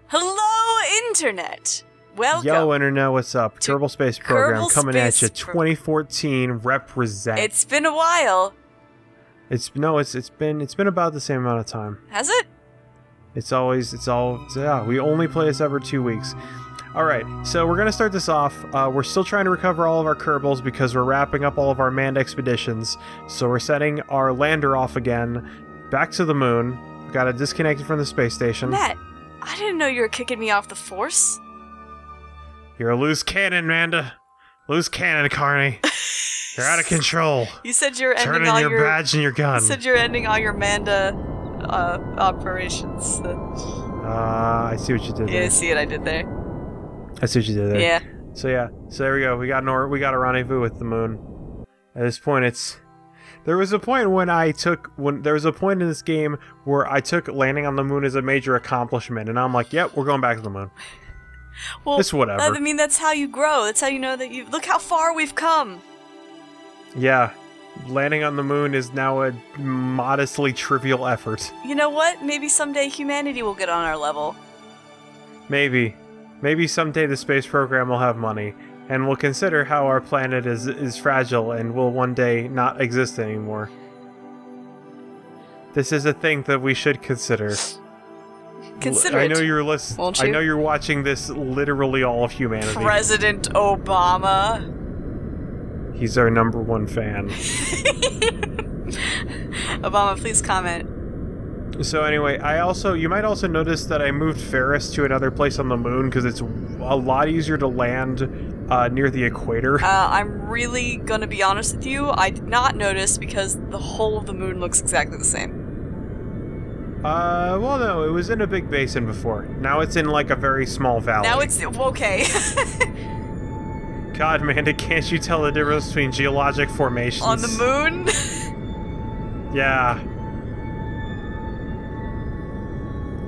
Hello, Internet! Welcome. Yo, Internet, what's up? Kerbal Space Program Kerbal coming Space at you. 2014 represent. It's been a while. It's been about the same amount of time. Has it? Yeah, we only play this every 2 weeks. Alright, so we're gonna start this off. We're still trying to recover all of our Kerbals because we're wrapping up all of our manned expeditions. So we're setting our lander off again, back to the moon. We got it disconnected from the space station. Matt, I didn't know you were kicking me off the Force. You're a loose cannon, Manda. Loose cannon, Carney. You're out of control. You said you're ending Turn all in your badge and your gun. You said you're ending all your Manda operations. I see what you did there. Yeah, I see what I did there. I see what you did there. Yeah. So there we go. We got a rendezvous with the moon. At this point, there was a point there was a point in this game where I took landing on the moon as a major accomplishment, and I'm like, yep, we're going back to the moon. Well, it's whatever. I mean, that's how you grow. That's how you know that look how far we've come. Yeah. Landing on the moon is now a modestly trivial effort. You know what? Maybe someday humanity will get on our level. Maybe. Maybe someday the space program will have money, and we'll consider how our planet is fragile and will one day not exist anymore. This is a thing that we should consider. Consider I know it. you're listening. Won't you? I know you're watching this. Literally, all of humanity. President Obama. He's our #1 fan. Obama, please comment. So anyway, you might also notice that I moved Ferris to another place on the moon because it's a lot easier to land near the equator. I'm really gonna be honest with you. I did not notice because the whole of the moon looks exactly the same. Well, no, it was in a big basin before. Now it's in like a very small valley. Now it's okay. God, Amanda, can't you tell the difference between geologic formations? On the moon? Yeah.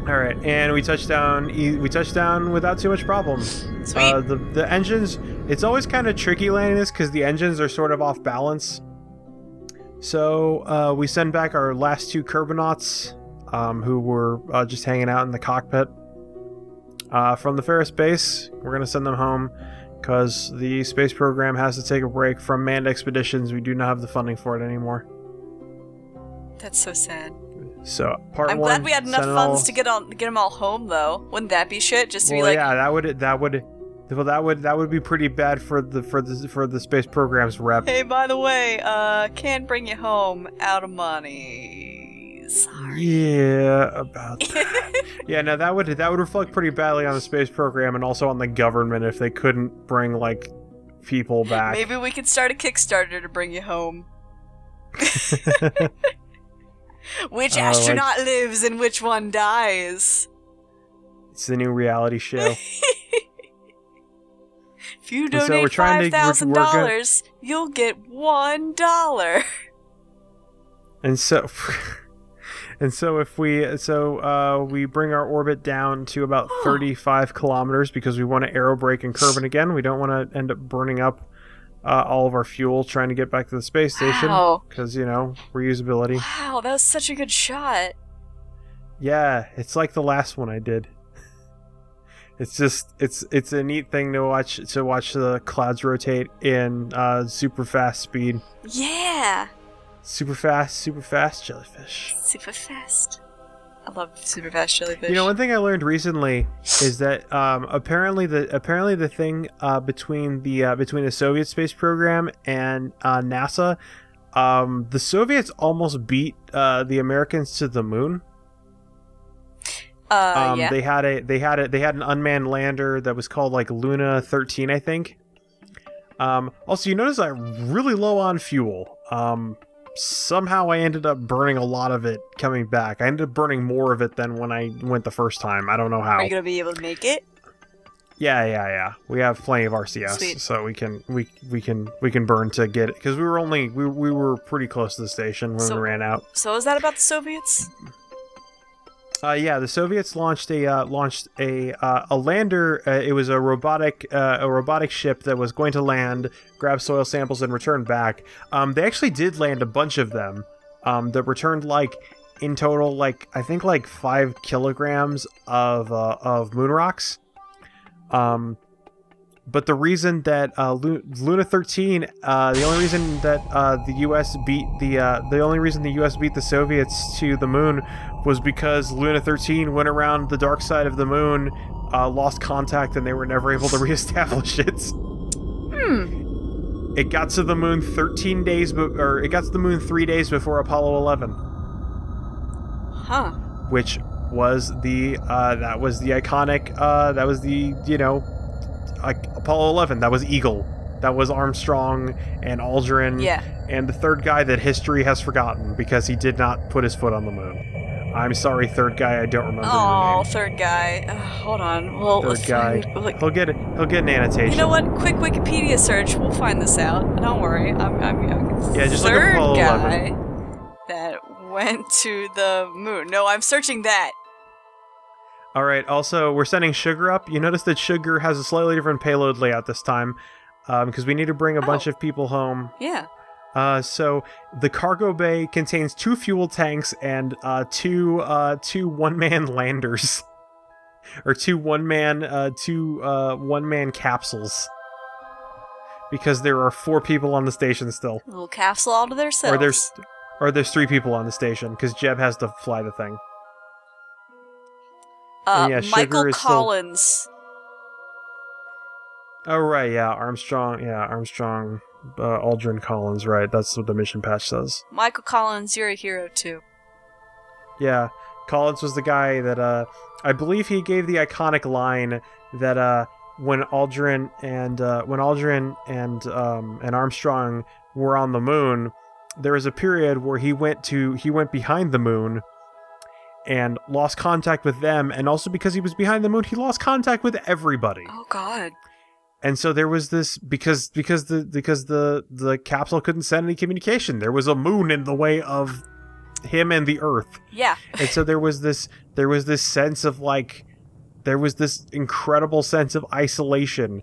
Alright, and we touched down without too much problem. Sweet. The engines, it's always kind of tricky landing this because the engines are sort of off balance. So, we send back our last 2 Kerbonauts, who were just hanging out in the cockpit. From the Ferris base, we're going to send them home because the space program has to take a break from manned expeditions. We do not have the funding for it anymore. That's so sad. So, part I'm one, glad we had enough funds to get them all home, though. Wouldn't that be shit? Just to be like, yeah, that would be pretty bad for the space program's rep. hey, by the way, can't bring you home. Out of money. Sorry. Yeah, about that. Yeah, no, that would reflect pretty badly on the space program and also on the government if they couldn't bring like people back. Maybe we could start a Kickstarter to bring you home. Which astronaut lives and which one dies? It's the new reality show. If you donate $5,000, you'll get $1. And so if we bring our orbit down to about 35 kilometers because we want to aerobrake and Kerbin again. We don't want to end up burning up all of our fuel trying to get back to the space station because, you know, reusability. Wow, that was such a good shot. Yeah, it's like the last one I did. It's just it's a neat thing to watch the clouds rotate in super fast speed. Yeah. Super fast jellyfish. Super fast. I love super fast jellyfish. You know, one thing I learned recently is that apparently the thing between the Soviet space program and NASA, the Soviets almost beat the Americans to the moon. Yeah. They had an unmanned lander that was called like Luna 13, I think. Also, you notice I'm really low on fuel. Somehow I ended up burning a lot of it coming back. I ended up burning more of it than when I went the first time. I don't know how. Are you gonna be able to make it? Yeah. We have plenty of RCS, Sweet. so we can burn to get it because we were pretty close to the station when we ran out. So is that about the Soviets? Yeah, the Soviets launched a lander. It was a robotic ship that was going to land, grab soil samples, and return back. They actually did land a bunch of them. That returned like in total, like, I think like 5 kilograms of moon rocks. But the reason that Luna 13, the only reason that the U.S. beat the only reason the U.S. beat the Soviets to the moon was because Luna 13 went around the dark side of the moon, lost contact, and they were never able to reestablish it. It got to the moon 13 days, or it got to the moon 3 days before Apollo 11. Huh. Which was the that was the iconic that was the, you know, Apollo 11. That was Eagle. That was Armstrong and Aldrin. Yeah. And the third guy that history has forgotten because he did not put his foot on the moon. I'm sorry, third guy. I don't remember your name. Third guy. Hold on. Well, third guy. He'll get it. He'll get an annotation. You know what? Quick Wikipedia search. We'll find this out. Don't worry. Yeah, just look at Apollo 11. Third guy that went to the moon. No, I'm searching that. Alright, also, we're sending Sugar up. You notice that Sugar has a slightly different payload layout this time, because we need to bring a bunch of people home. Yeah. So, the cargo bay contains 2 fuel tanks and two one-man landers. Or 2 one-man capsules. Because there are 4 people on the station still. A little capsule all to themselves. Or there's 3 people on the station, because Jeb has to fly the thing. Yeah, Michael Collins. Oh, right, yeah, Armstrong, Aldrin Collins, right, that's what the mission patch says. Michael Collins, you're a hero, too. Yeah, Collins was the guy that, I believe he gave the iconic line that, when Aldrin and Armstrong were on the moon, there was a period where he went behind the moon, and lost contact with them, and also because he was behind the moon, he lost contact with everybody. Oh God! And so there was this because the capsule couldn't send any communication. There was a moon in the way of him and the Earth. Yeah. And so there was this sense of like, there was this incredible sense of isolation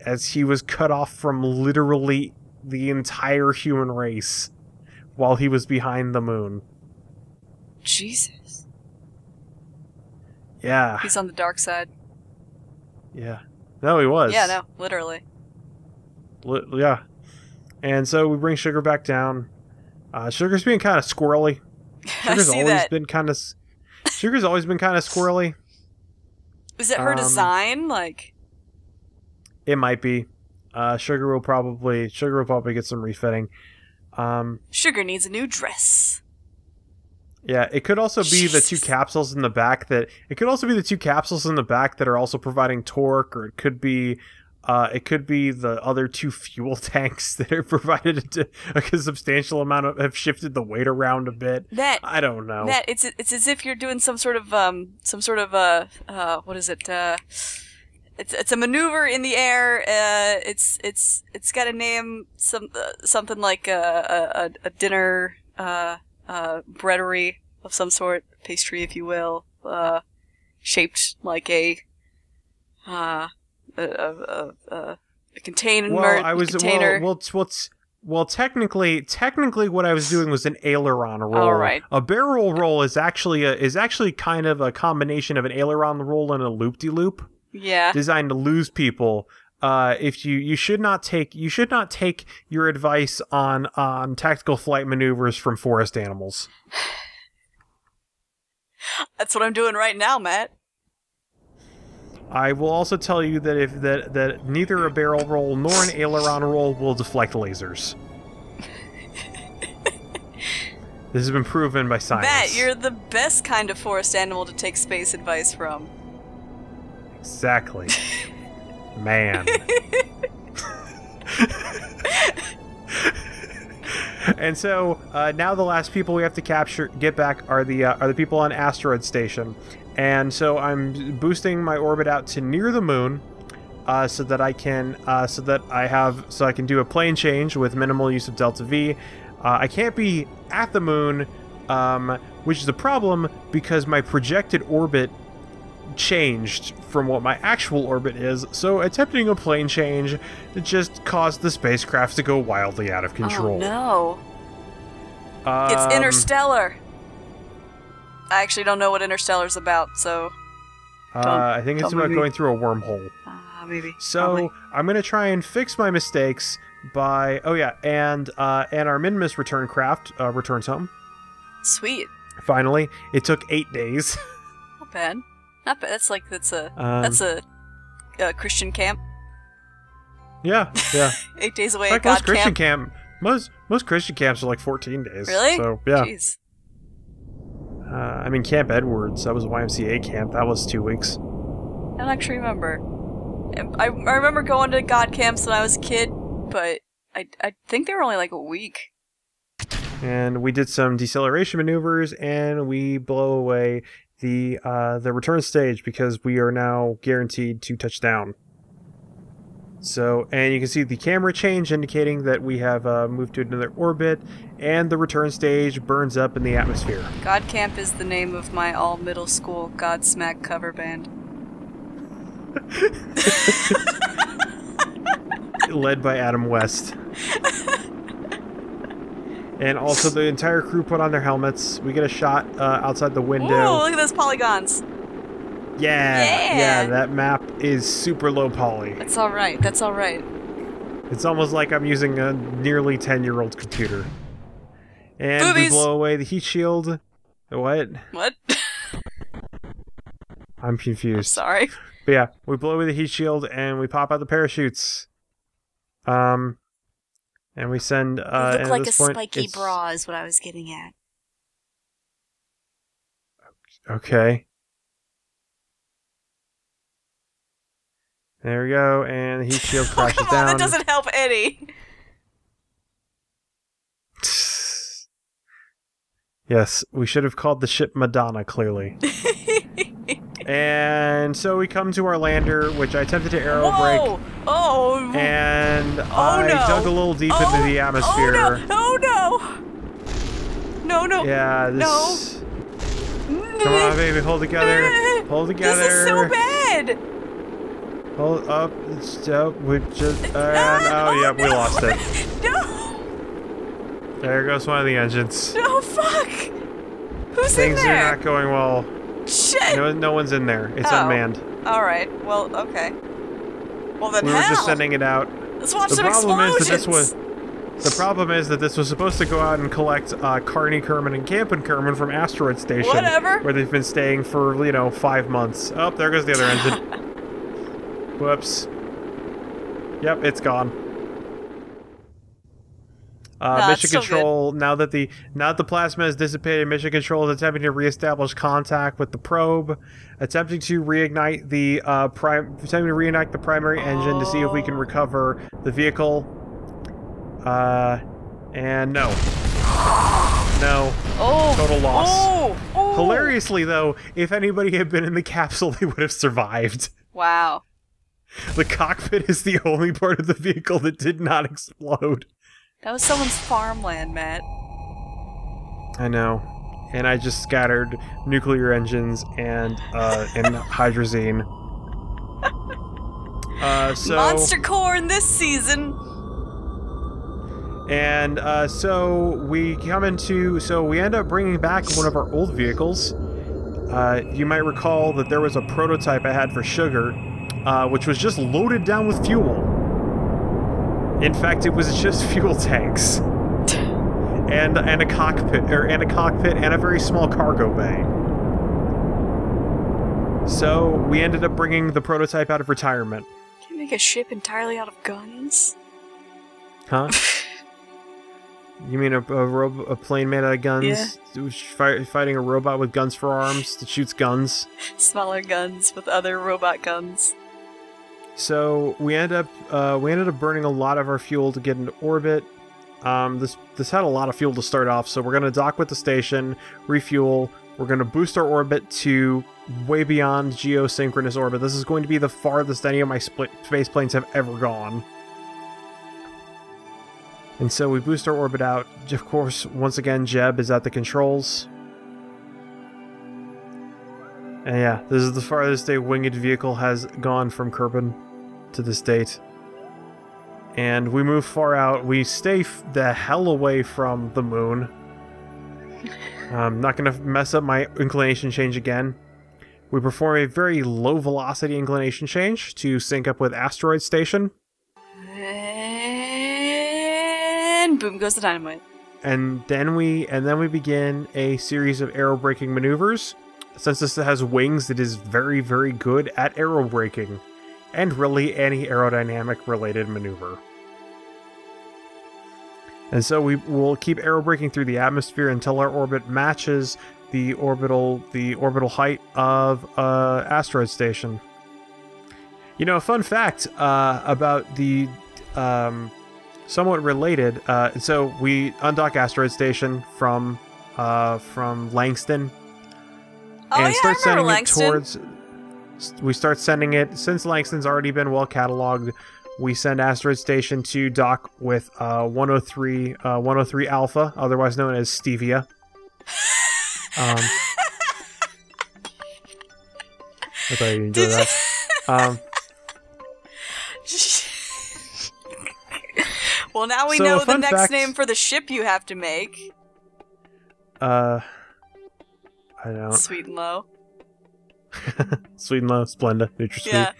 as he was cut off from literally the entire human race while he was behind the moon. Jesus. Yeah. He's on the dark side. Yeah. No, he was. Yeah, no, literally. Yeah. And so we bring Sugar back down. Sugar's being kind of squirrely. Sugar's always been kind of squirrely. Is it her design? Like, it might be. Sugar will probably get some refitting. Sugar needs a new dress. Yeah, it could also be the 2 capsules in the back that are also providing torque, or it could be the other 2 fuel tanks that are provided a substantial amount of, have shifted the weight around a bit. I don't know. It's as if you're doing some sort of what is it? It's a maneuver in the air. It's got a name, something like a dinner breadery of some sort, pastry, if you will, shaped like a container. Well, technically, what I was doing was an aileron roll. All right. A barrel roll is actually kind of a combination of an aileron roll and a loop-de-loop. Yeah. Designed to lose people. If you should not take your advice on tactical flight maneuvers from forest animals. That's what I'm doing right now, Matt. I will also tell you that that neither a barrel roll nor an aileron roll will deflect lasers. This has been proven by science. Matt, you're the best kind of forest animal to take space advice from. Exactly. Man. And so now the last people we have to get back are the people on Asteroid Station, and so I'm boosting my orbit out to near the moon, so that I can do a plane change with minimal use of Delta V. I can't be at the moon, which is a problem because my projected orbit changed from what my actual orbit is, so attempting a plane change just caused the spacecraft to go wildly out of control. Oh no. It's interstellar. I actually don't know what Interstellar's about, so... I think it's about going through a wormhole. Maybe. So, Probably. I'm going to try and fix my mistakes by... Oh, yeah, and our Minimus return craft returns home. Sweet. Finally. It took 8 days. Not bad. Not bad. That's a Christian camp. Yeah. 8 days away Like at most God Christian camp. Most Christian camps are like 14 days. Really? So, yeah. Jeez. I mean, Camp Edwards, that was a YMCA camp. That was 2 weeks. I don't actually remember. I remember going to God camps when I was a kid, but I think they were only like a week. And we did some deceleration maneuvers, and we blow away the return stage because we are now guaranteed to touch down. So, and you can see the camera change indicating that we have moved to another orbit, and the return stage burns up in the atmosphere. God Camp is the name of my all-middle school Godsmack cover band. Led by Adam West. And also the entire crew put on their helmets. We get a shot outside the window. Ooh, look at those polygons. Yeah, that map is super low poly. That's alright, that's alright. It's almost like I'm using a nearly 10-year-old computer. And Boobies. we blow away the heat shield. What? What? I'm confused. Sorry. But yeah, we blow away the heat shield and we pop out the parachutes. And we send. They look like a point, spiky bra is what I was getting at. Okay. There we go, and the heat shield crashes Come on, down. that doesn't help any. Yes, we should have called the ship Madonna, clearly. And so we come to our lander, which I attempted to aero brake. Oh! And I dug a little deep into the atmosphere. Oh no! No! Yeah, this... No! Come on, baby, hold together. Hold together. This is so bad! Hold up. Stop. We just... oh, yeah, we lost it. No! There goes one of the engines. No, fuck! Who's in Things there? are not going well. Shit! No one's in there. It's unmanned. Alright, well, okay. Well then We were just sending it out. Let's watch The some problem explosions! the problem is that this was supposed to go out and collect Carney Kerman and Campin Kerman from Asteroid Station. Whatever. Where they've been staying for, 5 months. Oh, there goes the other engine. Whoops. Yep, it's gone. Mission Control, now that the plasma has dissipated, Mission Control is attempting to reestablish contact with the probe, attempting to reignite the primary engine to see if we can recover the vehicle. And no. No. Oh. Total loss. Oh. Hilariously, though, if anybody had been in the capsule, they would have survived. Wow. The cockpit is the only part of the vehicle that did not explode. That was someone's farmland, Matt. I know. And I just scattered nuclear engines and hydrazine. Monster corn this season. And so we end up bringing back one of our old vehicles. You might recall that there was a prototype I had for Sugar, which was just loaded down with fuel. In fact, it was just fuel tanks and a cockpit and a very small cargo bay. So we ended up bringing the prototype out of retirement. Can you make a ship entirely out of guns? Huh? You mean a plane made out of guns? Yeah. Fighting a robot with guns for arms that shoots guns? Smaller guns with other robot guns. So we ended up burning a lot of our fuel to get into orbit. This had a lot of fuel to start off, so we're gonna dock with the station, refuel. We're gonna boost our orbit to way beyond geosynchronous orbit. This is going to be the farthest any of my space planes have ever gone. And so we boost our orbit out. Of course, once again, Jeb is at the controls. And yeah, this is the farthest a winged vehicle has gone from Kerbal to this date. And we move far out. We stay the hell away from the moon. I'm not going to mess up my inclination change again. We perform a very low velocity inclination change to sync up with asteroid station. And boom goes the dynamite. And then we begin a series of aero braking maneuvers. Since this has wings, it is very, very good at aero braking, and really any aerodynamic related maneuver. And so we will keep aero braking through the atmosphere until our orbit matches the orbital height of asteroid station. You know, a fun fact about the somewhat related. So we undock asteroid station from Langston, and start sending it towards. We start sending it since Langston's already been well cataloged. We send asteroid station to dock with 103 Alpha, otherwise known as Stevia. I thought you enjoyed that. Well, now we know the next name for the ship you have to make. I don't. Sweet and low. Sweet and low, Splenda, NutraSweet. Yeah.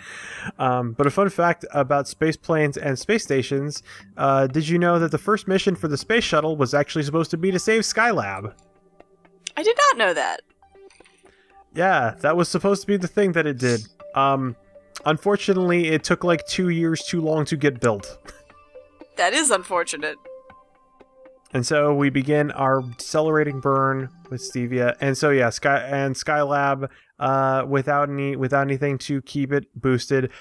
But a fun fact about space planes and space stations, did you know that the first mission for the space shuttle was actually supposed to be to save Skylab? I did not know that. Yeah, that was supposed to be the thing that it did. Unfortunately, it took like 2 years too long to get built. That is unfortunate. And so we begin our decelerating burn with Stevia, and so yeah, Skylab, without anything to keep it boosted,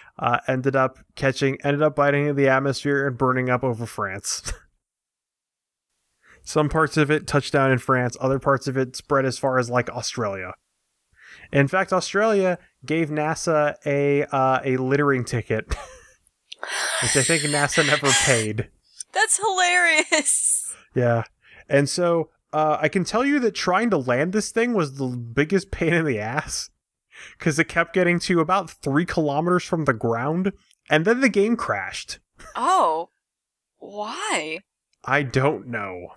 ended up biting the atmosphere and burning up over France. Some parts of it touched down in France, other parts of it spread as far as like Australia. In fact, Australia gave NASA a littering ticket, which I think NASA never paid. That's hilarious. Yeah, and so I can tell you that trying to land this thing was the biggest pain in the ass, because it kept getting to about 3 kilometers from the ground, and then the game crashed. Oh, why? I don't know.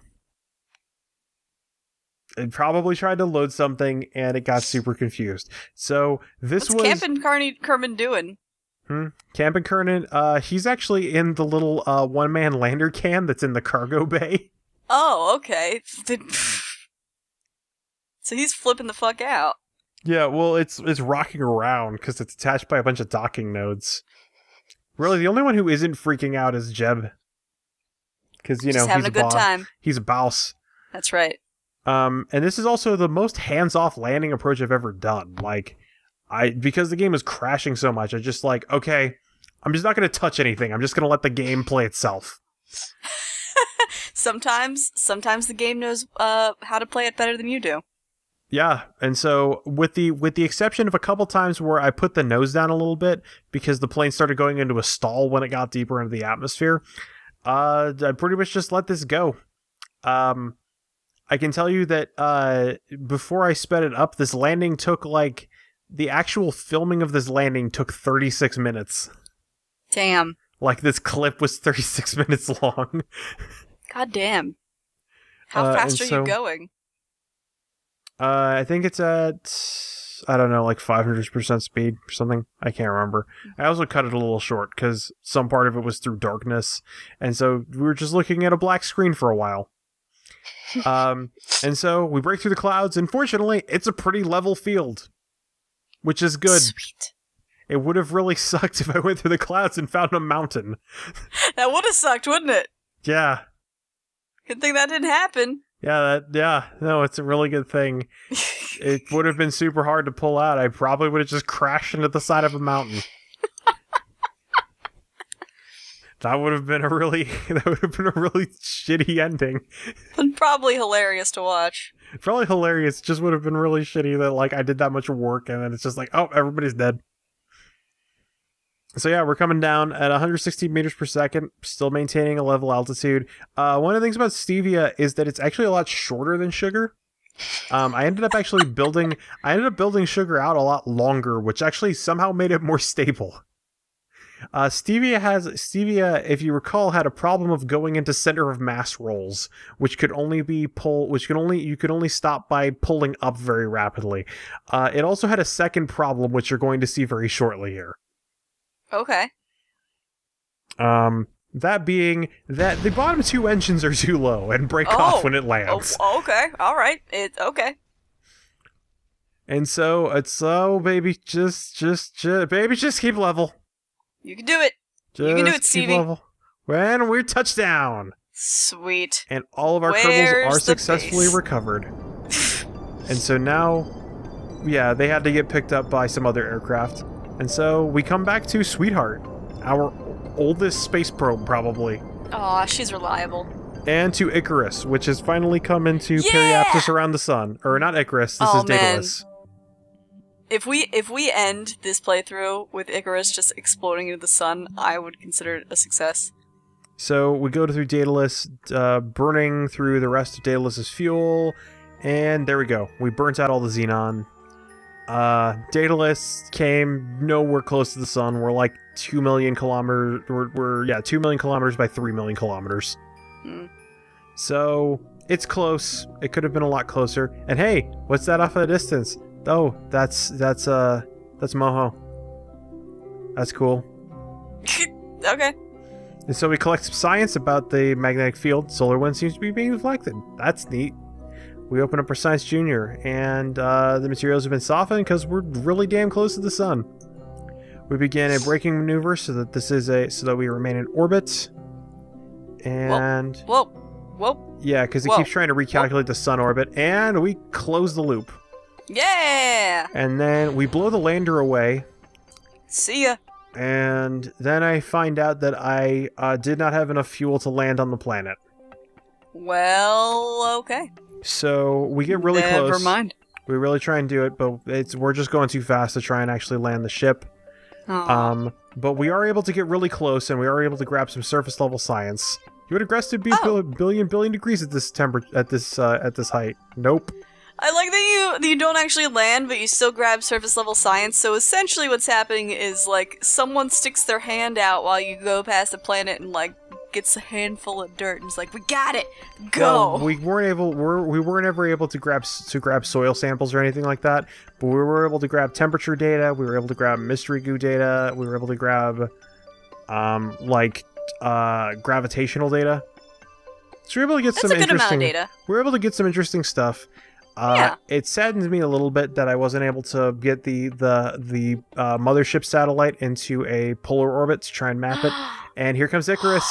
It probably tried to load something, and it got super confused. So What's Campin' Kerman doing? Campin' Kernan, he's actually in the little one-man lander can that's in the cargo bay. Oh, okay. So he's flipping the fuck out. Yeah, well, it's rocking around because it's attached by a bunch of docking nodes. Really, the only one who isn't freaking out is Jeb. Because, you know, having a good time. He's a boss. That's right. And this is also the most hands-off landing approach I've ever done. Like, because the game is crashing so much, I just like, okay, I'm just not going to touch anything. I'm just going to let the game play itself. Sometimes the game knows how to play it better than you do. Yeah, and so with the exception of a couple times where I put the nose down a little bit because the plane started going into a stall when it got deeper into the atmosphere, I pretty much just let this go. I can tell you that before I sped it up, this landing took like the actual filming of this landing took 36 minutes. Damn. Like this clip was 36 minutes long. God damn. How fast are you going? I think it's at, I don't know, like 500% speed or something. I can't remember. I also cut it a little short because some part of it was through darkness. And so we were just looking at a black screen for a while. And so we break through the clouds, and fortunately, it's a pretty level field, which is good. Sweet. It would have really sucked if I went through the clouds and found a mountain. That would have sucked, wouldn't it? Yeah. Good thing that didn't happen. Yeah, no, it's a really good thing. It would have been super hard to pull out. I probably would have just crashed into the side of a mountain. That would have been a really shitty ending. And probably hilarious to watch. Probably hilarious. Just would have been really shitty that like I did that much work and then it's just like, oh, everybody's dead. So yeah, we're coming down at 160 meters per second, still maintaining a level altitude. One of the things about Stevia is that it's actually a lot shorter than Sugar. I ended up building Sugar out a lot longer, which actually somehow made it more stable. Stevia, if you recall, had a problem of going into center of mass rolls, which could only be you could only stop by pulling up very rapidly. It also had a second problem, which you're going to see very shortly here. Okay. That being that the bottom two engines are too low and break off when it lands. Oh, okay. All right. Okay. And so baby, just keep level. You can do it. You can do it, Stevie. Keep level. When we're touchdown. Sweet. And all of our Kerbals are successfully recovered. And so now, yeah, they had to get picked up by some other aircraft. And so we come back to Sweetheart, our oldest space probe, probably. Aw, she's reliable. And to Icarus, which has finally come into periapsis around the sun. Or not Icarus, this is Daedalus. If we end this playthrough with Icarus just exploding into the sun, I would consider it a success. So we go through Daedalus, burning through the rest of Daedalus's fuel, and there we go. We burnt out all the xenon. Daedalus came nowhere close to the sun. We're like 2 million kilometers. We're 2 million kilometers by 3 million kilometers. So it's close. It could have been a lot closer. And hey, what's that off in the distance? Oh, that's Moho. That's cool. Okay. And so we collect some science about the magnetic field. Solar wind seems to be being reflected. That's neat. We open up our Science Junior, and the materials have been softened because we're really damn close to the sun. We begin a braking maneuver so that we remain in orbit. And whoa. Yeah, because it keeps trying to recalculate the sun orbit, and we close the loop. Yeah. And then we blow the lander away. See ya. And then I find out that I did not have enough fuel to land on the planet. Well, okay. So we get really close. Never mind. We really try and do it, but we're just going too fast to try and actually land the ship. Aww. But we are able to get really close, and we are able to grab some surface level science. You would have guessed it'd be a billion degrees at this at this height. Nope. I like that you don't actually land, but you still grab surface level science. So essentially, what's happening is like someone sticks their hand out while you go past the planet and like gets a handful of dirt and is like, "We got it, go." Well, we weren't ever able to grab soil samples or anything like that, but we were able to grab temperature data. We were able to grab mystery goo data. We were able to grab gravitational data. So we were able to get some interesting amount of data. We were able to get some interesting stuff. It saddens me a little bit that I wasn't able to get the mothership satellite into a polar orbit to try and map it. And here comes Icarus.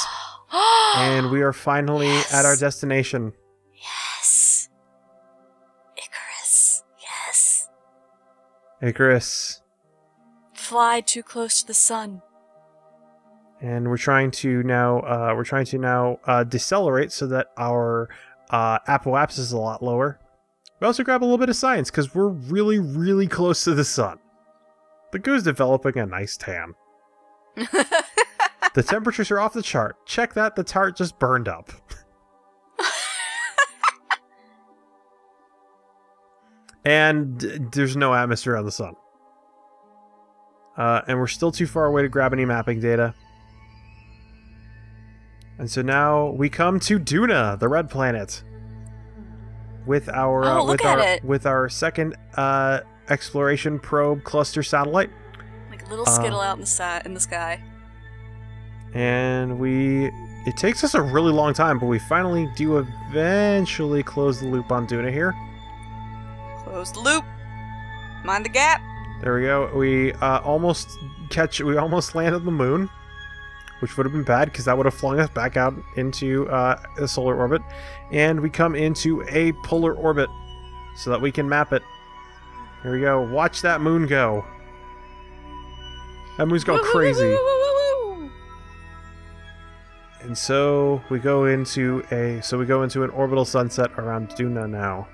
And we are finally at our destination. Yes. Icarus. Yes. Icarus. Fly too close to the sun. And we're trying to now decelerate so that our apoapsis is a lot lower. We also grab a little bit of science because we're really, really close to the sun. The goo's developing a nice tan. The temperatures are off the chart. Check that, the tart just burned up. And there's no atmosphere on the sun. And we're still too far away to grab any mapping data. And so now we come to Duna, the red planet. With our with our second exploration probe cluster satellite, like a little skittle out in the sky. And it takes us a really long time, but we finally do eventually close the loop on Duna here. Close the loop. Mind the gap. There we go. We almost landed on the moon, which would have been bad because that would have flung us back out into a solar orbit. And we come into a polar orbit so that we can map it. Here we go. Watch that moon go. That moon's going crazy. And so we go into an orbital sunset around Duna now.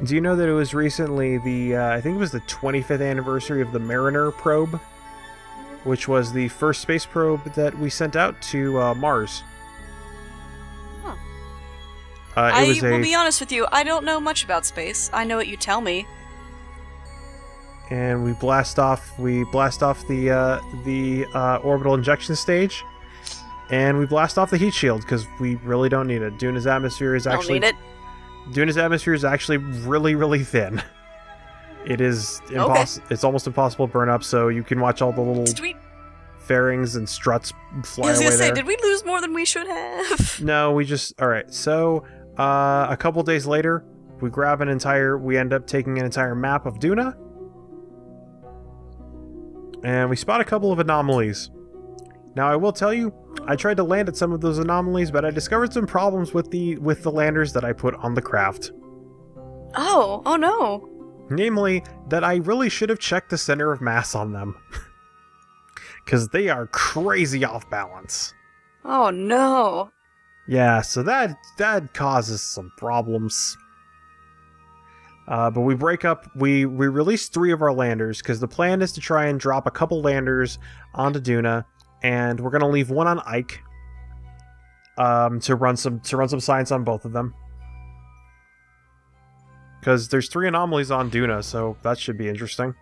Do you know that it was recently I think it was the 25th anniversary of the Mariner probe? Which was the first space probe that we sent out to Mars. Huh. I will be honest with you, I don't know much about space. I know what you tell me. and we blast off the orbital injection stage, and we blast off the heat shield because we really don't need it. Duna's atmosphere is actually Duna's atmosphere is actually really, really thin. It is impossible. It's almost impossible to burn up. So you can watch all the little fairings and struts fly away. I was gonna say, did we lose more than we should have? No, we just all right. So a couple days later, we end up taking an entire map of Duna, and we spot a couple of anomalies. Now, I will tell you, I tried to land at some of those anomalies, but I discovered some problems with the landers that I put on the craft. Oh no. Namely, that I really should have checked the center of mass on them. Because they are crazy off balance. Oh no. Yeah, so that causes some problems. But we release 3 of our landers, because the plan is to try and drop a couple landers onto Duna, and we're gonna leave one on Ike, to run some science on both of them. Because there's 3 anomalies on Duna, so that should be interesting.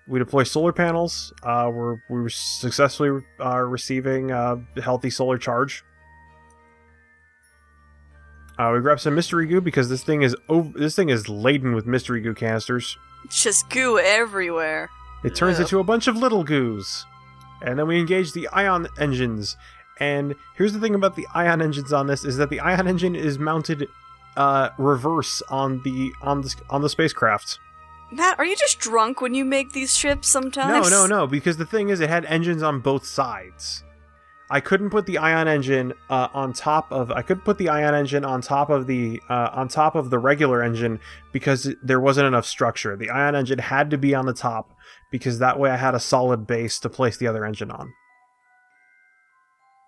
We deploy solar panels. We're successfully receiving healthy solar charge. We grab some mystery goo because this thing is laden with mystery goo canisters. It's just goo everywhere. It turns into a bunch of little goos. And then we engage the ion engines. And here's the thing about the ion engines on this, is that the ion engine is mounted reverse on the spacecraft. Matt, are you just drunk when you make these ships sometimes? No, because the thing is, it had engines on both sides. I couldn't put the ion engine on top of the regular engine because there wasn't enough structure. The ion engine had to be on the top because that way I had a solid base to place the other engine on.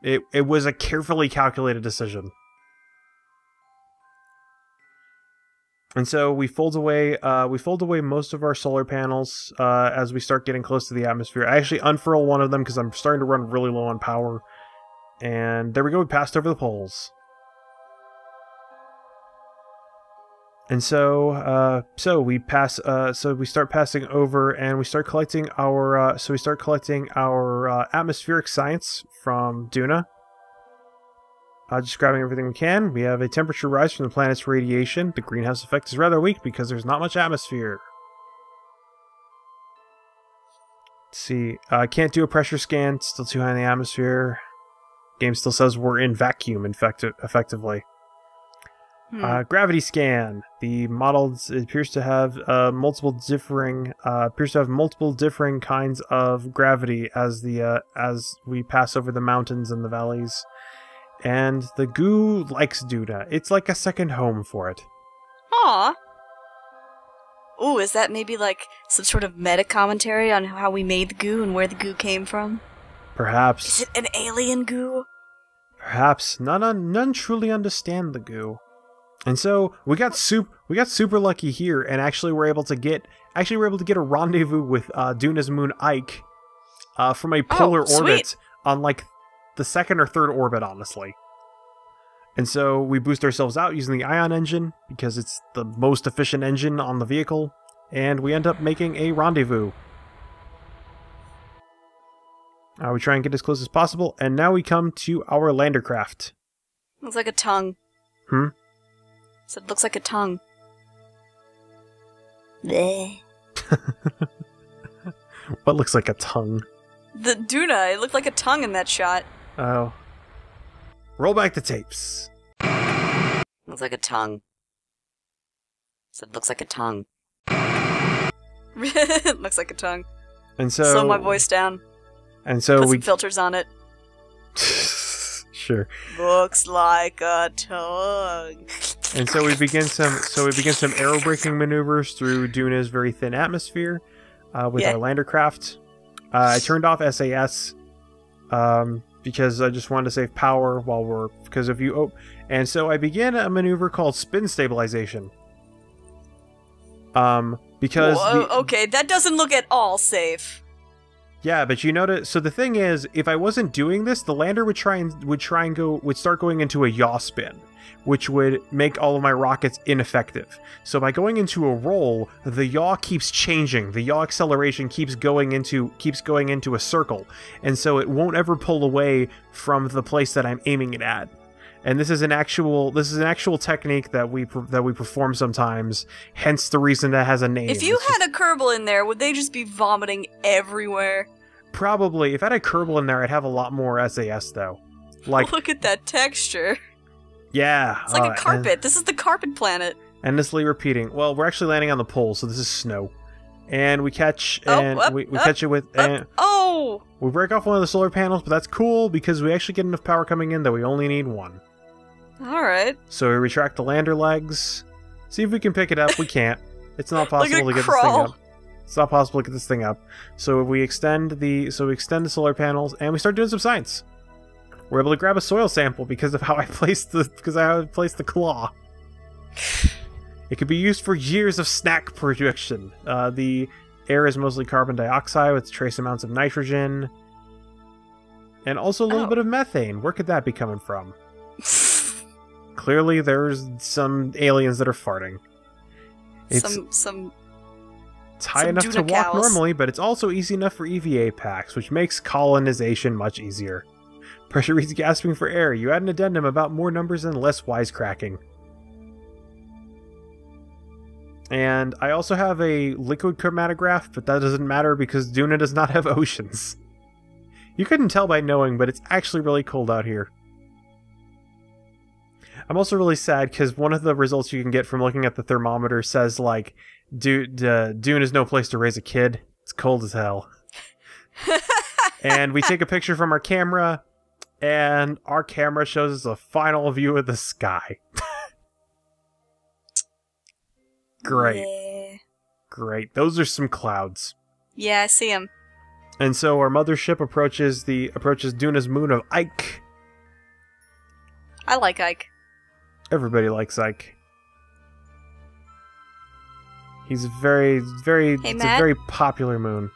It was a carefully calculated decision. And so we fold away most of our solar panels as we start getting close to the atmosphere. I actually unfurl one of them because I'm starting to run really low on power. And there we go, we passed over the poles. And so we start passing over, and we start collecting our atmospheric science from Duna. Just grabbing everything we can. We have a temperature rise from the planet's radiation. The greenhouse effect is rather weak because there's not much atmosphere. Let's see. Can't do a pressure scan. Still too high in the atmosphere. Game still says we're in vacuum effectively. Gravity scan. The model appears to have multiple differing kinds of gravity as we pass over the mountains and the valleys. And the goo likes Duna. It's like a second home for it. Aww. Ooh, is that maybe like some sort of meta commentary on how we made the goo and where the goo came from? Perhaps. Is it an alien goo? Perhaps. None truly understand the goo. And so we got super lucky here, and actually were able to get a rendezvous with Duna's moon Ike from a polar orbit on like the 2nd or 3rd orbit, honestly. And so we boost ourselves out using the ion engine because it's the most efficient engine on the vehicle, and we end up making a rendezvous. We try and get as close as possible, and now we come to our lander craft. Looks like a tongue. So it looks like a tongue. Bleh. What looks like a tongue? The Duna. It looked like a tongue in that shot. Oh. Roll back the tapes. Looks like a tongue. So it looks like a tongue. It looks like a tongue. And so... Slow my voice down. And so Put some filters on it. Sure. Looks like a tongue. And so we begin some aerobraking maneuvers through Duna's very thin atmosphere with our lander craft. I turned off SAS because I just wanted to save power and so I began a maneuver called spin stabilization. Okay, that doesn't look at all safe. Yeah, but you notice. So the thing is, if I wasn't doing this, the lander would start going into a yaw spin, which would make all of my rockets ineffective. So by going into a roll, the yaw keeps changing. The yaw acceleration keeps going into a circle, and so it won't ever pull away from the place that I'm aiming it at. And this is an actual technique that we perform sometimes. Hence the reason that has a name. If you had a Kerbal in there, would they just be vomiting everywhere? Probably. If I had a Kerbal in there, I'd have a lot more SAS though. Like, look at that texture. Yeah, it's like a carpet. This is the carpet planet. Endlessly repeating. Well, we're actually landing on the pole, so this is snow. And we catch, we catch it with, we break off one of the solar panels, but that's cool because we actually get enough power coming in that we only need one. Alright. So we retract the lander legs. See if we can pick it up. We can't. It's not possible to get this thing up. It's not possible to get this thing up. So we extend the solar panels and we start doing some science. We're able to grab a soil sample because of how I placed the claw. It could be used for years of snack production. The air is mostly carbon dioxide with trace amounts of nitrogen. And also a little bit of methane. Where could that be coming from? Clearly there's some aliens that are farting. It's high enough to walk normally, but it's also easy enough for EVA packs, which makes colonization much easier. Pressure reads gasping for air. You add an addendum about more numbers and less wisecracking. And I also have a liquid chromatograph, but that doesn't matter because Duna does not have oceans. You couldn't tell by knowing, but it's actually really cold out here. I'm also really sad because one of the results you can get from looking at the thermometer says, like, Dune is no place to raise a kid. It's cold as hell. And we take a picture from our camera, and our camera shows us a final view of the sky. Great. Yeah. Great. Those are some clouds. Yeah, I see them. And so our mothership approaches Duna's moon of Ike. I like Ike. Everybody likes Ike. He's very, very... Hey, it's Matt? a very popular moon.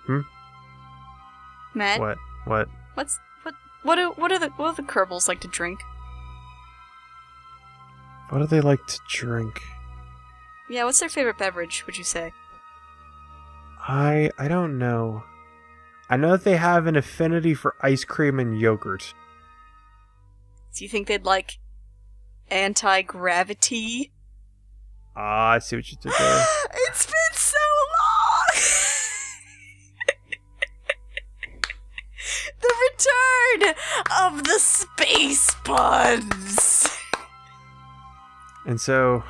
Matt? What? What do the Kerbals like to drink? What do they like to drink? Yeah, what's their favorite beverage, would you say? I don't know. I know that they have an affinity for ice cream and yogurt. Do you think they'd like anti-gravity? Ah, I see what you did there. It's been so long! The return of the space puns! And so...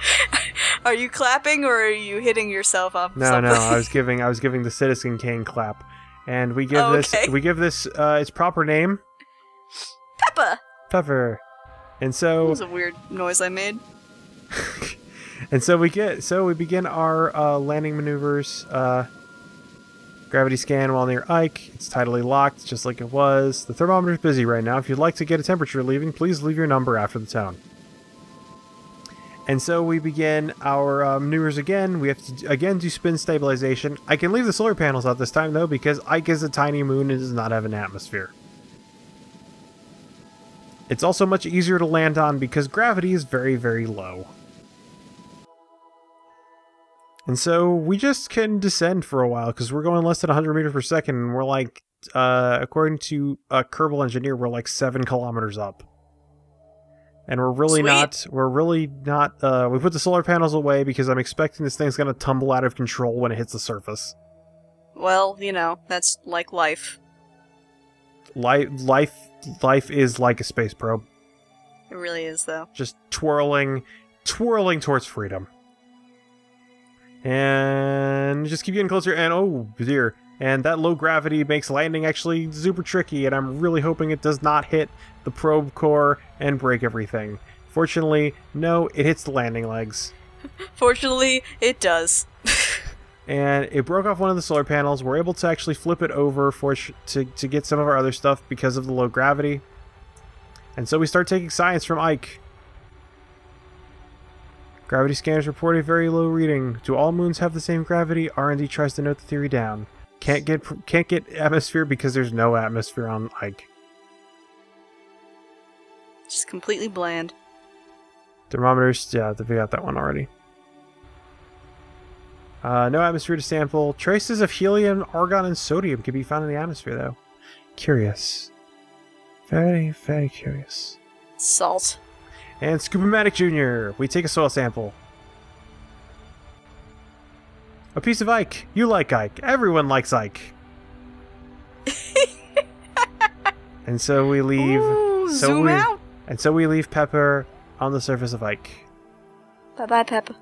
Are you clapping or are you hitting yourself off No, something? no, I was giving the Citizen Kane clap. And we give this its proper name. Pepper. And so... That was a weird noise I made. And so we begin our landing maneuvers. Gravity scan while near Ike. It's tidally locked, just like it was. The thermometer's busy right now. If you'd like to get a temperature reading, please leave your number after the tone. And so we begin our maneuvers again. We have to again do spin stabilization. I can leave the solar panels out this time though, because Ike is a tiny moon and does not have an atmosphere. It's also much easier to land on because gravity is very, very low. And so we just can descend for a while because we're going less than 100 meters per second, and we're like, according to a Kerbal engineer, we're like 7 kilometers up. And we're really not, we put the solar panels away because I'm expecting this thing's gonna tumble out of control when it hits the surface. Well, you know, that's like life. Life is like a space probe. It really is, though. Just twirling towards freedom. And just keep getting closer, and oh dear. And that low gravity makes landing actually super tricky, and I'm really hoping it does not hit the probe core and break everything. Fortunately, no, it hits the landing legs. Fortunately, it does. And it broke off one of the solar panels. We're able to actually flip it over to get some of our other stuff because of the low gravity. And so we start taking science from Ike. Gravity scanners report a very low reading. Do all moons have the same gravity? R&D tries to note the theory down. Can't get atmosphere because there's no atmosphere on Ike. Just completely bland. Thermometers, yeah, we got that one already. No atmosphere to sample. Traces of helium, argon, and sodium can be found in the atmosphere, though. Curious. Very, very curious. Salt. And Scuba-Matic Jr., we take a soil sample. A piece of Ike. You like Ike. Everyone likes Ike. And so we leave... Ooh, zoom out. And so we leave Pepper on the surface of Ike. Bye-bye, Pepper.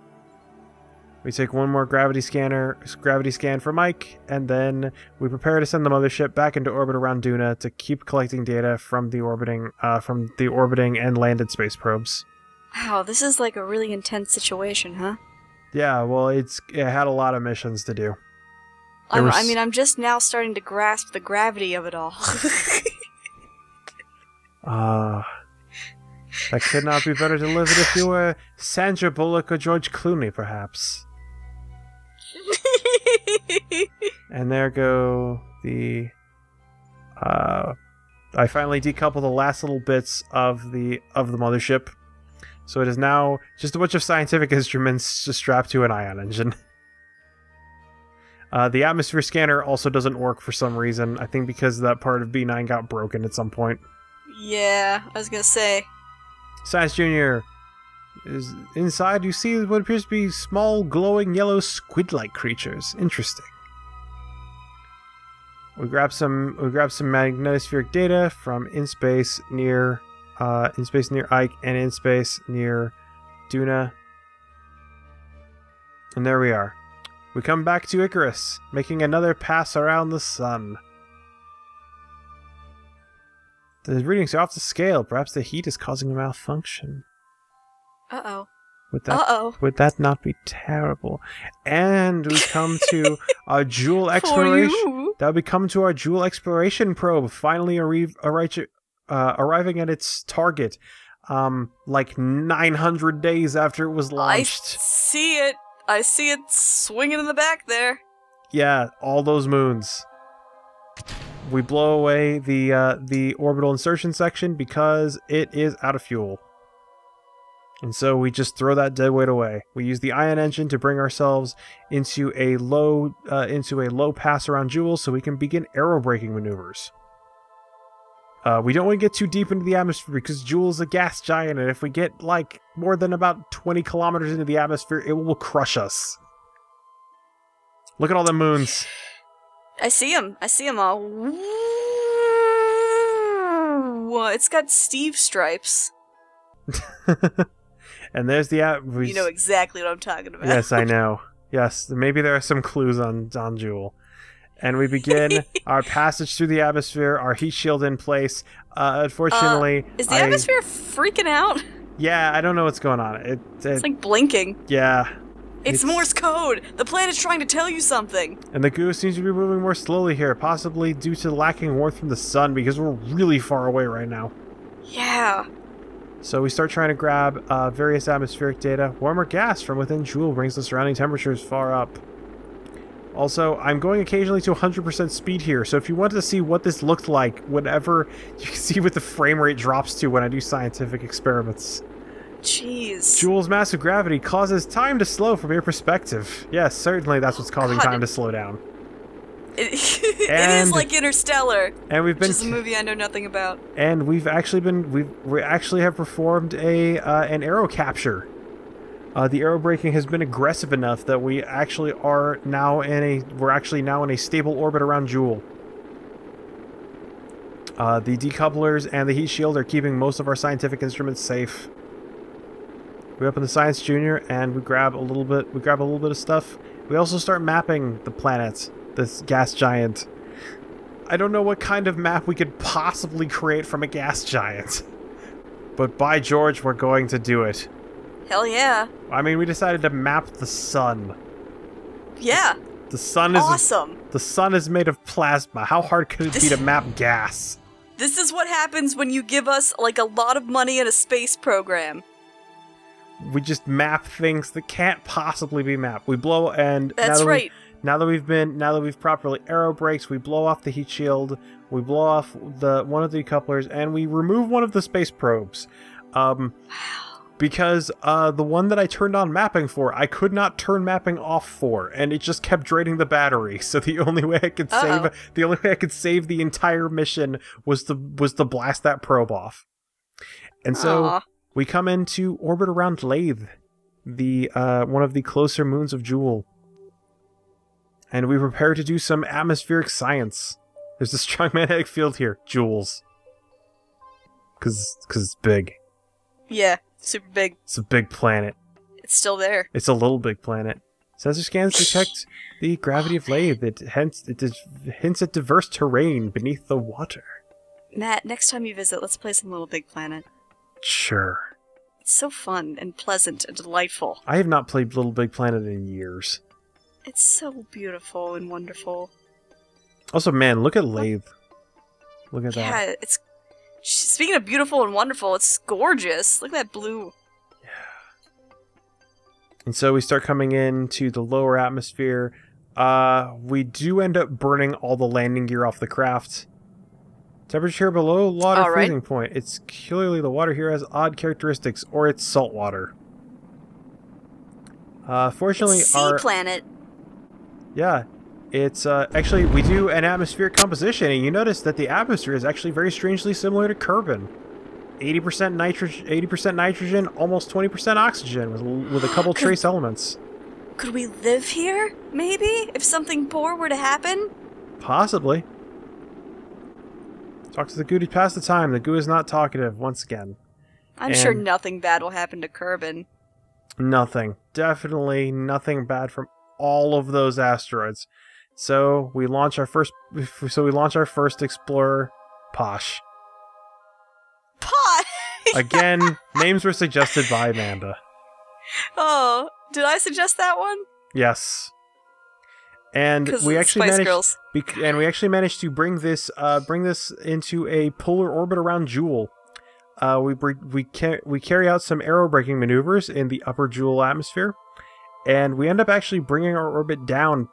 We take one more gravity scan from Ike, and then we prepare to send the mothership back into orbit around Duna to keep collecting data from the orbiting and landed space probes. Wow, this is like a really intense situation, huh? Yeah, well, it had a lot of missions to do. I mean, I'm just now starting to grasp the gravity of it all. That could not be better delivered if you were Sandra Bullock or George Clooney, perhaps. And there go the... I finally decoupled the last little bits of the mothership. So it is now just a bunch of scientific instruments strapped to an ion engine. The atmosphere scanner also doesn't work for some reason. I think because that part of B9 got broken at some point. Yeah, I was gonna say. Science Jr. is inside. You see what appears to be small, glowing yellow squid-like creatures. Interesting. We grab some magnetospheric data from in space near Ike and in space near Duna. And there we are. We come back to Icarus, making another pass around the sun. The readings are off the scale. Perhaps the heat is causing a malfunction. Uh-oh. Would that not be terrible? And we come to our Joule exploration. That we come to our Joule exploration probe, finally arriving at its target, like 900 days after it was launched. I see it swinging in the back there. Yeah, all those moons. We blow away the orbital insertion section because it is out of fuel. And so we just throw that dead weight away. We use the ion engine to bring ourselves into a low pass around Joule so we can begin aerobraking maneuvers. We don't want to get too deep into the atmosphere because Joule is a gas giant, and if we get like more than about 20 kilometers into the atmosphere, it will crush us. Look at all the moons. I see them all. Whoa, it's got Steve stripes. And there's the You know exactly what I'm talking about. Yes, I know. Yes, maybe there are some clues on Joule. And we begin our passage through the atmosphere, our heat shield in place. Unfortunately... is the atmosphere freaking out? Yeah, I don't know what's going on. It's like blinking. Yeah. It's Morse code! The planet's trying to tell you something! And the goo seems to be moving more slowly here, possibly due to lacking warmth from the sun, because we're really far away right now. Yeah. So we start trying to grab various atmospheric data. Warmer gas from within Joule brings the surrounding temperatures far up. Also, I'm going occasionally to 100% speed here, so if you wanted to see what this looked like, whatever, you can see what the frame rate drops to when I do scientific experiments. Jeez. Joule's massive gravity causes time to slow from your perspective. Yes, certainly that's what's causing time to slow down. It is like Interstellar, and which is a movie I know nothing about. And we actually have performed an aero capture. The aerobraking has been aggressive enough that we're actually now in a stable orbit around Joule. The decouplers and the heat shield are keeping most of our scientific instruments safe. We open the Science Junior and we grab a little bit of stuff. We also start mapping the planet, this gas giant. I don't know what kind of map we could possibly create from a gas giant. But by George, we're going to do it. Hell yeah. I mean, we decided to map the sun. Yeah. The sun is awesome. The sun is made of plasma. How hard could it be to map gas? This is what happens when you give us like a lot of money in a space program. We just map things that can't possibly be mapped. We blow and that's right. Now that we've properly aerobraked, we blow off the heat shield, we blow off one of the decouplers, and we remove one of the space probes. because the one that I turned on mapping for, I could not turn mapping off for, and it just kept draining the battery. So the only way I could save the entire mission was to blast that probe off. And so we come into orbit around Lathe, the one of the closer moons of Jool, and we prepare to do some atmospheric science. There's a strong magnetic field here, Joules, because it's big. Yeah. Super big. It's a big planet. It's still there. It's a little big planet. Sensor scans detect the gravity of Lathe. It hints at diverse terrain beneath the water. Matt, next time you visit, let's play some Little Big Planet. Sure. It's so fun and pleasant and delightful. I have not played Little Big Planet in years. It's so beautiful and wonderful. Also, man, look at Lathe. Look at that. Yeah, it's... Speaking of beautiful and wonderful, it's gorgeous. Look at that blue. Yeah. And so we start coming into the lower atmosphere. We do end up burning all the landing gear off the craft. Temperature below water freezing point. It's clearly the water here has odd characteristics, or it's salt water. Fortunately, it's sea planet. Yeah. It's, actually, we do an atmospheric composition, and you notice that the atmosphere is actually very strangely similar to Kerbal. 80% nitrogen, almost 20% oxygen, with a couple trace elements. Could we live here, maybe? If something poor were to happen? Possibly. Talk to the goo to pass the time. The goo is not talkative, once again. I'm sure nothing bad will happen to Kerbal. Nothing. Definitely nothing bad from all of those asteroids. So we launch our first explorer, Posh. Posh. Again, names were suggested by Amanda. Oh, did I suggest that one? Yes. And we actually managed to bring this into a polar orbit around Jool. We carry out some aerobraking maneuvers in the upper Jool atmosphere, and we end up actually bringing our orbit down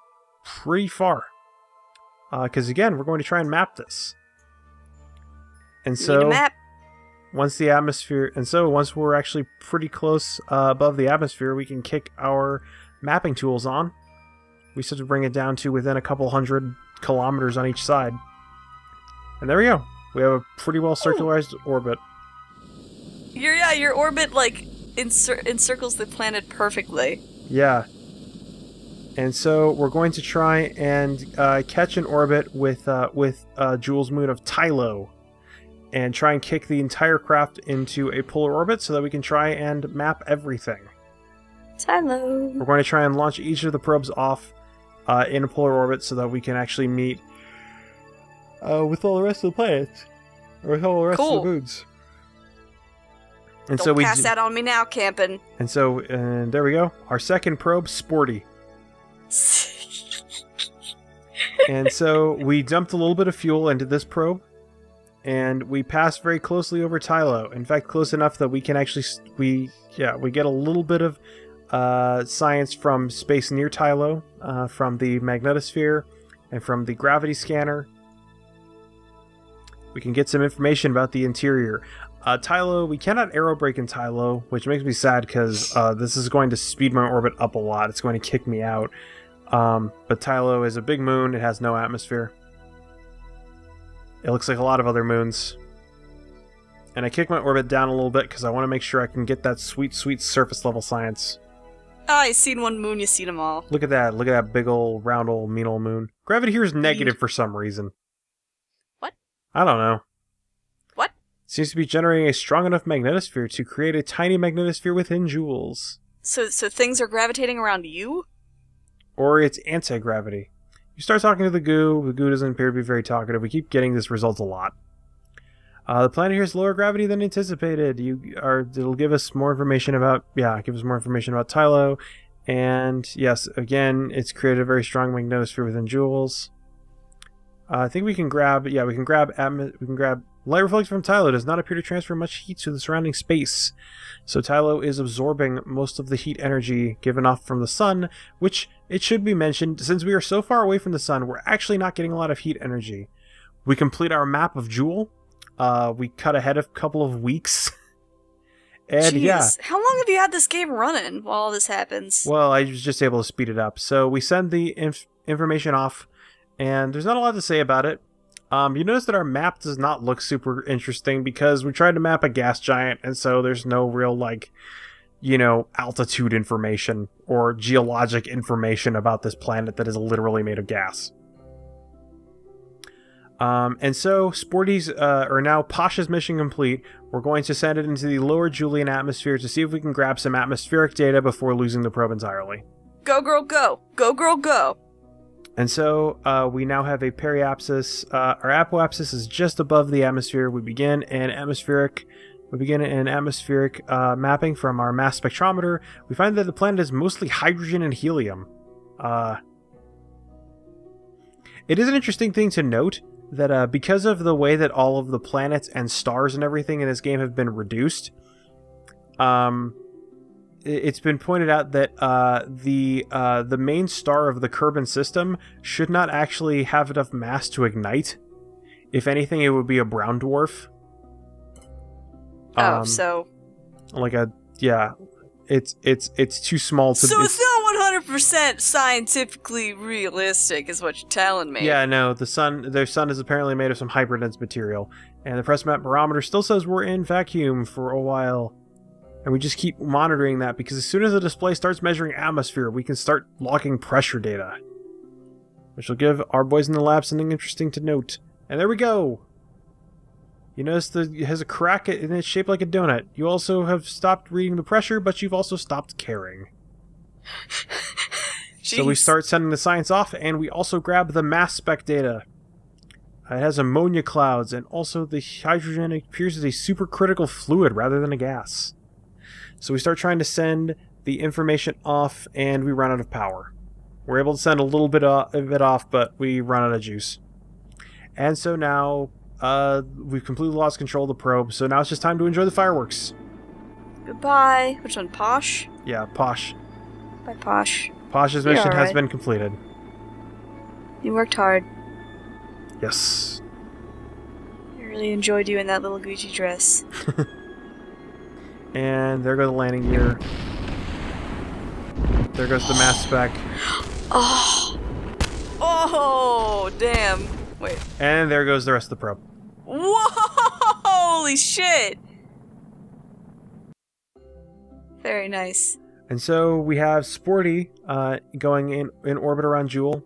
pretty far. Because again, we're going to try and map this. And so, need a map. once we're actually pretty close above the atmosphere, we can kick our mapping tools on. We just have to bring it down to within a couple hundred kilometers on each side. And there we go. We have a pretty well circularized orbit. Your orbit, like, encircles the planet perfectly. Yeah. And so we're going to try and catch an orbit with Jool's moon of Tylo, and try and kick the entire craft into a polar orbit so that we can try and map everything. Tylo. We're going to try and launch each of the probes off in a polar orbit so that we can actually meet with all the rest of the planets, or with all the rest of the moons. And Don't pass that on me now, Campin. And so, there we go. Our second probe, Sporty. And so we dumped a little bit of fuel into this probe, and we passed very closely over Tylo. In fact, close enough that we can actually we get a little bit of science from space near Tylo, from the magnetosphere and from the gravity scanner. We can get some information about the interior. Tylo, we cannot aerobrake in Tylo, which makes me sad because this is going to speed my orbit up a lot. It's going to kick me out. But Tylo is a big moon. It has no atmosphere. It looks like a lot of other moons. And I kick my orbit down a little bit because I want to make sure I can get that sweet, sweet surface level science. Oh, you seen one moon, you seen them all. Look at that. Look at that big old, round old, mean old moon. Gravity here is negative for some reason. What? I don't know. What? Seems to be generating a strong enough magnetosphere to create a tiny magnetosphere within Joules. So things are gravitating around you? Or it's anti-gravity. You start talking to the goo doesn't appear to be very talkative. We keep getting this result a lot. The planet here is lower gravity than anticipated. It'll give us more information about, Tylo. And yes, again, it's created a very strong magnetosphere within Joules. I think we can grab light reflected from Tylo does not appear to transfer much heat to the surrounding space. So Tylo is absorbing most of the heat energy given off from the sun, which, it should be mentioned, since we are so far away from the sun, we're actually not getting a lot of heat energy. We complete our map of Jool. We cut ahead a couple of weeks. And Jeez. yeah. How long have you had this game running while all this happens? Well, I was just able to speed it up. So we send the information off, and there's not a lot to say about it. You notice that our map does not look super interesting because we tried to map a gas giant, and so there's no real, like, you know, altitude information or geologic information about this planet that is literally made of gas. And so, Sporty's, or now Pasha's mission complete. We're going to send it into the lower Julian atmosphere to see if we can grab some atmospheric data before losing the probe entirely. Go, girl, go! Go, girl, go! And so, we now have a periapsis. Our apoapsis is just above the atmosphere. We begin an atmospheric mapping from our mass spectrometer. We find that the planet is mostly hydrogen and helium. It is an interesting thing to note that because of the way that all of the planets and stars and everything in this game have been reduced, it's been pointed out that the main star of the Kerbal system should not actually have enough mass to ignite. If anything, it would be a brown dwarf. So like a it's too small to. So it's not 100% scientifically realistic, is what you're telling me. Yeah, no. Their sun is apparently made of some hyperdense material, and the press map barometer still says we're in vacuum for a while, and we just keep monitoring that because as soon as the display starts measuring atmosphere, we can start logging pressure data, which will give our boys in the lab something interesting to note. And there we go. You notice that it has a crack and it's shaped like a donut. You also have stopped reading the pressure, but you've also stopped caring. So we start sending the science off, and we also grab the mass spec data. It has ammonia clouds, and also the hydrogen appears as a supercritical fluid rather than a gas. So we start trying to send the information off, and we run out of power. We're able to send a little bit of it off, but we run out of juice. And so now we've completely lost control of the probe, so now it's just time to enjoy the fireworks. Goodbye. Which one, Posh? Yeah, Posh. Bye, Posh. Posh's mission has been completed. You worked hard. Yes. I really enjoyed you in that little Gucci dress. And there goes the landing gear. There goes the mass spec. Oh! Oh, damn. Wait. And there goes the rest of the probe. Whoa! Holy shit! Very nice. And so we have Sporty going in orbit around Jewel,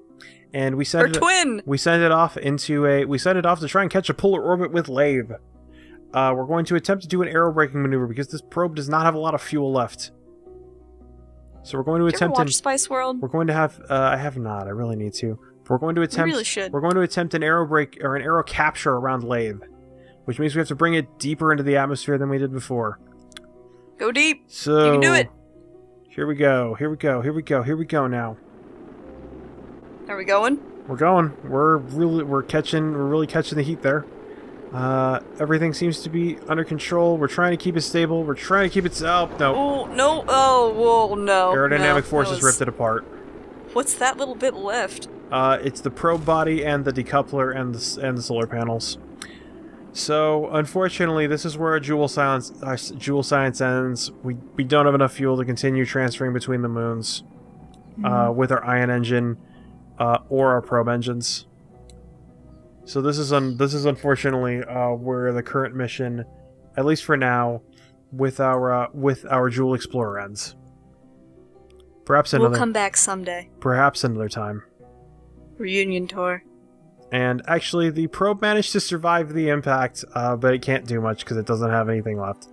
and we send We send it off to try and catch a polar orbit with Lathe. We're going to attempt to do an aerobraking maneuver because this probe does not have a lot of fuel left. So we're going to attempt. Watch Spice World? We're going to have. I have not. I really need to. We're going to attempt. You really should. We're going to attempt an aerobrake or an aero capture around Lathe, which means we have to bring it deeper into the atmosphere than we did before. Go deep. So you can do it. Here we go. Here we go. Here we go. Here we go. Now. Are we going? We're going. We're really catching the heat there. Everything seems to be under control. We're trying to keep it stable. We're trying to keep it... Oh, no. Oh, no. Oh, whoa, no. Aerodynamic forces ripped it apart. What's that little bit left? It's the probe body and the decoupler and the solar panels. So, unfortunately, this is where our Joule science ends. We don't have enough fuel to continue transferring between the moons with our ion engine or our probe engines. So this is unfortunately where the current mission, at least for now, with our Joule Explorer ends. Perhaps another. We'll come back someday. Perhaps another time. Reunion tour. And actually, the probe managed to survive the impact, but it can't do much because it doesn't have anything left.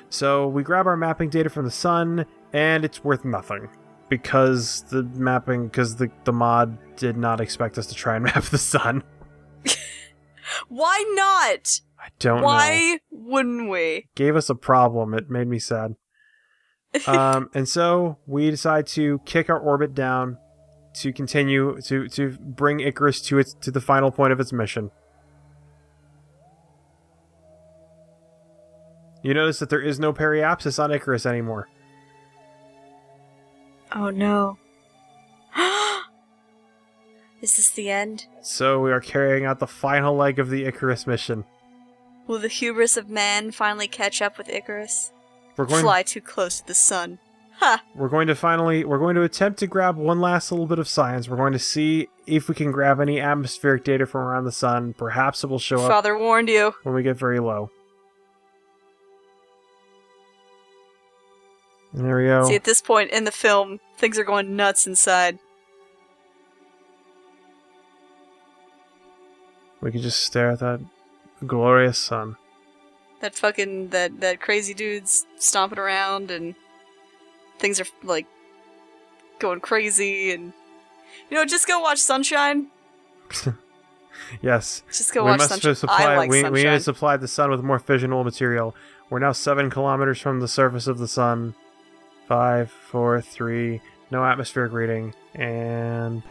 So we grab our mapping data from the sun, and it's worth nothing because the mod did not expect us to try and map the sun. Why not? I don't know. Why wouldn't we? Gave us a problem. It made me sad. And so we decide to kick our orbit down to continue to bring Icarus to the final point of its mission. You notice that there is no periapsis on Icarus anymore. Oh no. Is this the end? So we are carrying out the final leg of the Icarus mission. Will the hubris of man finally catch up with Icarus? Fly too close to the sun. Ha! We're going to attempt to grab one last little bit of science. We're going to see if we can grab any atmospheric data from around the sun. Perhaps it will show up. Father warned you. When we get very low. And there we go. See, at this point in the film, things are going nuts inside. We can just stare at that glorious sun. That fucking, that crazy dude's stomping around and things are, like, going crazy and... You know, just go watch Sunshine. Yes. Just go watch Sunshine. I like Sunshine. We need to supply the sun with more fissional material. We're now 7 kilometers from the surface of the sun. 5, 4, 3, no atmospheric reading, and...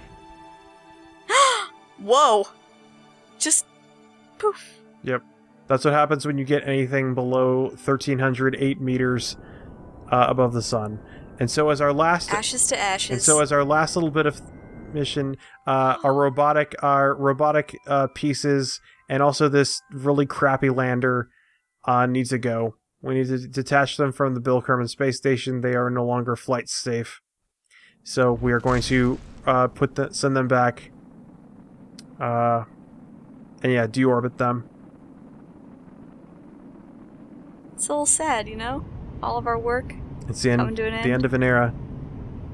Whoa! Just... poof. Yep. That's what happens when you get anything below 1,308 meters above the sun. And so as our last... Ashes to ashes. And so as our last little bit of mission, our robotic pieces, and also this really crappy lander needs to go. We need to detach them from the Bill Kerman space station. They are no longer flight safe. So we are going to send them back. And yeah, deorbit them. It's a little sad, you know? All of our work. It's the end of an era.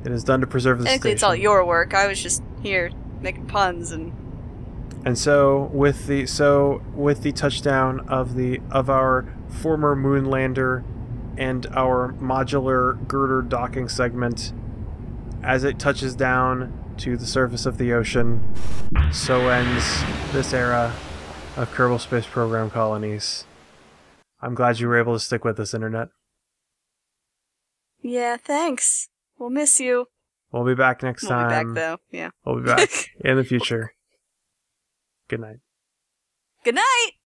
It is done to preserve the Technically, station. it's all your work. I was just here making puns and. And so with the touchdown of our former moon lander and our modular girder docking segment, as it touches down to the surface of the ocean, so ends this era of Kerbal Space Program Colonies. I'm glad you were able to stick with us, Internet. Yeah, thanks. We'll miss you. We'll be back next time. We'll be back, though. Yeah. We'll be back in the future. Good night. Good night!